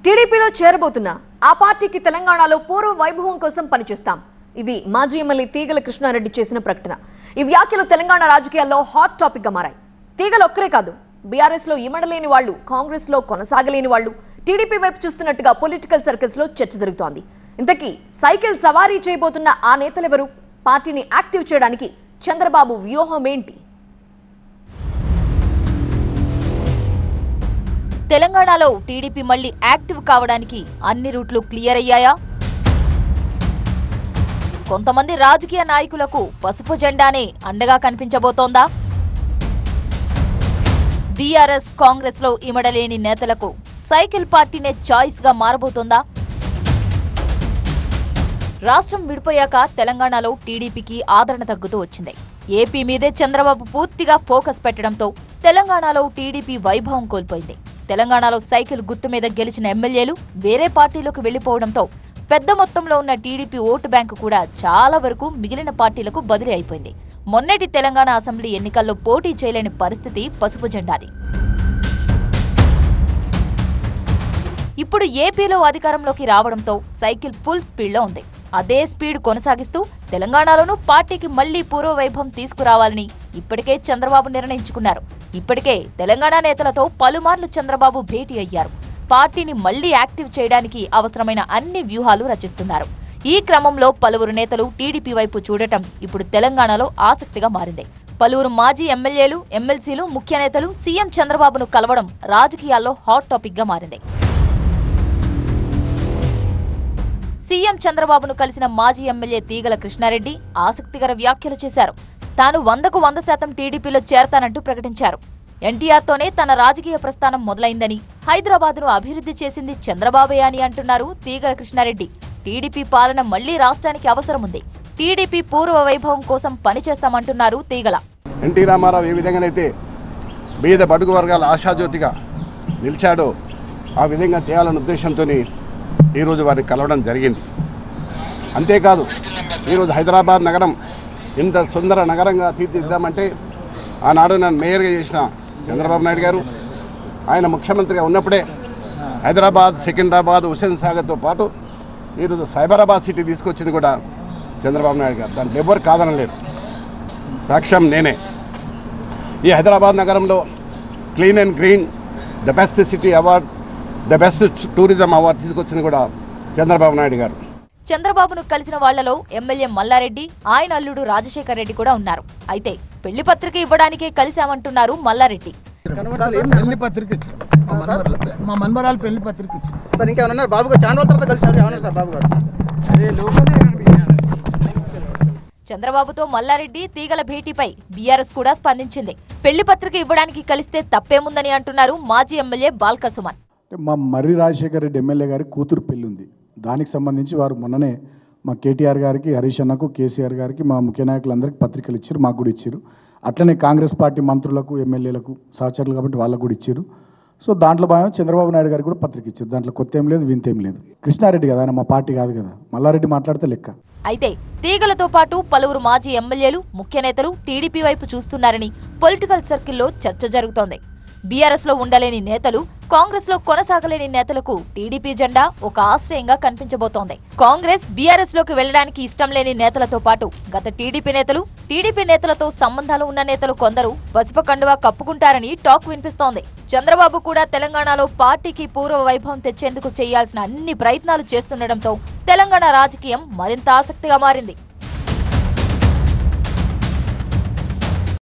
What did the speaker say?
టీడీపీలో చేరబోతున్న ఆ పార్టీకి తెలంగాణలో పూర్వ వైభవం కోసం పనిచేస్తాం. ఇది మాజీ ఎమ్మెల్యే తీగల కృష్ణారెడ్డి చేసిన ప్రకటన. ఈ వ్యాఖ్యలు తెలంగాణ రాజకీయాల్లో హాట్ టాపిక్ గా మారాయి. తీగల ఒక్కరే కాదు, బీఆర్ఎస్ లో ఇమడలేని వాళ్ళు, కాంగ్రెస్ లో కొనసాగలేని వాళ్ళు టీడీపీ వైపు చూస్తున్నట్టుగా పొలిటికల్ సర్కిల్స్ లో చర్చ జరుగుతోంది. ఇంతకీ సైకిల్ సవారీ చేయబోతున్న ఆ నేతలెవరు? పార్టీని యాక్టివ్ చేయడానికి చంద్రబాబు వ్యూహం ఏంటి? తెలంగాణలో టీడీపీ మళ్లీ యాక్టివ్ కావడానికి అన్ని రూట్లు క్లియర్ అయ్యాయా? కొంతమంది రాజకీయ నాయకులకు పసుపు జెండానే అండగా కనిపించబోతోందా? బీఆర్ఎస్ కాంగ్రెస్ లో ఇమడలేని నేతలకు సైకిల్ పార్టీనే చాయిస్ గా మారబోతోందా? రాష్ట్రం విడిపోయాక తెలంగాణలో టీడీపీకి ఆదరణ తగ్గుతూ వచ్చింది. ఏపీ మీదే చంద్రబాబు పూర్తిగా ఫోకస్ పెట్టడంతో తెలంగాణలో టీడీపీ వైభవం కోల్పోయింది. తెలంగాణలో సైకిల్ గుర్తు మీద గెలిచిన ఎమ్మెల్యేలు వేరే పార్టీలోకి వెళ్లిపోవడంతో పెద్ద మొత్తంలో ఉన్న టీడీపీ ఓటు బ్యాంకు కూడా చాలా వరకు మిగిలిన పార్టీలకు బదిలీ అయిపోయింది. మొన్నటి తెలంగాణ అసెంబ్లీ ఎన్నికల్లో పోటీ చేయలేని పరిస్థితి పసుపు జెండాది. ఇప్పుడు ఏపీలో అధికారంలోకి రావడంతో సైకిల్ ఫుల్ స్పీడ్లో ఉంది. అదే స్పీడ్ కొనసాగిస్తూ తెలంగాణలోనూ పార్టీకి మళ్లీ పూర్వవైభవం తీసుకురావాలని ఇప్పటికే చంద్రబాబు నిర్ణయించుకున్నారు. ఇప్పటికే తెలంగాణ నేతలతో పలుమార్లు చంద్రబాబు భేటీ అయ్యారు. పార్టీని మళ్లీ యాక్టివ్ చేయడానికి అవసరమైన అన్ని వ్యూహాలు రచిస్తున్నారు. ఈ క్రమంలో పలువురు నేతలు టీడీపీ వైపు చూడటం ఇప్పుడు తెలంగాణలో ఆసక్తిగా మారింది. పలువురు మాజీ ఎమ్మెల్యేలు, ఎమ్మెల్సీలు, ముఖ్య నేతలు సీఎం చంద్రబాబును కలవడం రాజకీయాల్లో హాట్ టాపిక్ గా మారింది. సీఎం చంద్రబాబును కలిసిన మాజీ ఎమ్మెల్యే తీగల కృష్ణారెడ్డి ఆసక్తికర వ్యాఖ్యలు చేశారు. తాను 100% టీడీపీలో చేరతానంటూ ప్రకటించారు. ఎన్టీఆర్తోనే తన రాజకీయ ప్రస్థానం మొదలైందని, హైదరాబాద్ను అభివృద్ధి చేసింది చంద్రబాబే అని అంటున్నారు తీగల కృష్ణారెడ్డి. టీడీపీ పాలన మళ్లీ రాష్ట్రానికి అవసరం ఉంది. టీడీపీ పూర్వ వైభవం కోసం పనిచేస్తామంటున్నారు తీగల. ఎన్టీ రామారావు ఏ విధంగానైతే బీద బడుగు వర్గాల ఆశాజ్యోతిగా నిలిచాడో ఆ విధంగా తేయాలన్న ఉద్దేశంతో ఈరోజు వారిని కలవడం జరిగింది. అంతేకాదు ఈరోజు హైదరాబాద్ నగరం ఇంత సుందర నగరంగా తీర్చిదిద్దామంటే ఆనాడు నన్ను మేయర్గా చేసిన చంద్రబాబు నాయుడు గారు, ఆయన ముఖ్యమంత్రిగా ఉన్నప్పుడే హైదరాబాద్, సికింద్రాబాద్, హుస్సేన్ సాగర్తో పాటు ఈరోజు సైబరాబాద్ సిటీ తీసుకొచ్చింది కూడా చంద్రబాబు నాయుడు గారు. దాంట్లో ఎవరు కాదనలేరు, సాక్ష్యం నేనే. ఈ హైదరాబాద్ నగరంలో clean and green, the best city award, the best tourism award తీసుకొచ్చింది కూడా చంద్రబాబు నాయుడు గారు. చంద్రబాబును కలిసిన వాళ్లలో ఎమ్మెల్యే మల్లారెడ్డి, ఆయన అల్లుడు రాజశేఖర్ రెడ్డి కూడా ఉన్నారు. అయితే పెళ్లి పత్రిక ఇవ్వడానికే కలిశామంటున్నారు మల్లారెడ్డి. పెళ్లి పత్రిక ఇచ్చారు, మా మన్మరాలు పెళ్లి పత్రిక ఇచ్చారు సార్. ఇంకేమన్నా బాబు గారు చాలా రోజుల తర్వాత కలిసారు, ఏమన్నా సార్ బాబు గారు? చంద్రబాబుతో మల్లారెడ్డి, తీగల భేటీపై బీఆర్ఎస్ కూడా స్పందించింది. పెళ్లి పత్రిక ఇవ్వడానికి కలిస్తే తప్పేముందని అంటున్నారు మాజీ ఎమ్మెల్యే బాల్క సుమన్. మా మర్రి రాజశేఖర్ రెడ్డి ఎమ్మెల్యే గారి కూతురు పెళ్లి ఉంది. దానికి సంబంధించి వారు మొన్ననే మా కేటీఆర్ గారికి, హరీష్ అన్నకు, కేసీఆర్ గారికి, మా ముఖ్య నాయకులందరికీ పత్రికలు ఇచ్చారు, మాకు కూడా ఇచ్చారు. అట్లనే కాంగ్రెస్ పార్టీ మంత్రులకు, ఎమ్మెల్యేలకు, సహచరులు కాబట్టి వాళ్ళకు కూడా ఇచ్చారు. సో దాంట్లో భాగం చంద్రబాబు నాయుడు గారికి కూడా పత్రిక ఇచ్చారు. దాంట్లో కొత్త ఏం లేదు, వింతేం లేదు. కృష్ణారెడ్డి కదా, ఆయన మా పార్టీ కాదు కదా, మల్లారెడ్డి మాట్లాడితే లెక్క. అయితే తీగలతో పాటు పలువురు మాజీ ఎమ్మెల్యేలు, ముఖ్య నేతలు టీడీపీ వైపు చూస్తున్నారని పొలిటికల్ సర్కిల్లో చర్చ జరుగుతోంది. బీఆర్ఎస్ లో ఉండలేని నేతలు, కాంగ్రెస్ లో కొనసాగలేని నేతలకు టీడీపీ జెండా ఒక ఆశ్రయంగా కనిపించబోతోంది. కాంగ్రెస్, బీఆర్ఎస్ లోకి వెళ్లడానికి ఇష్టం లేని నేతలతో పాటు గత టీడీపీ నేతలతో సంబంధాలు ఉన్న నేతలు కొందరు పసుపు కండువా కప్పుకుంటారని టాక్ వినిపిస్తోంది. చంద్రబాబు కూడా తెలంగాణలో పార్టీకి పూర్వ వైభవం తెచ్చేందుకు చేయాల్సిన అన్ని ప్రయత్నాలు చేస్తుండటంతో తెలంగాణ రాజకీయం మరింత ఆసక్తిగా మారింది.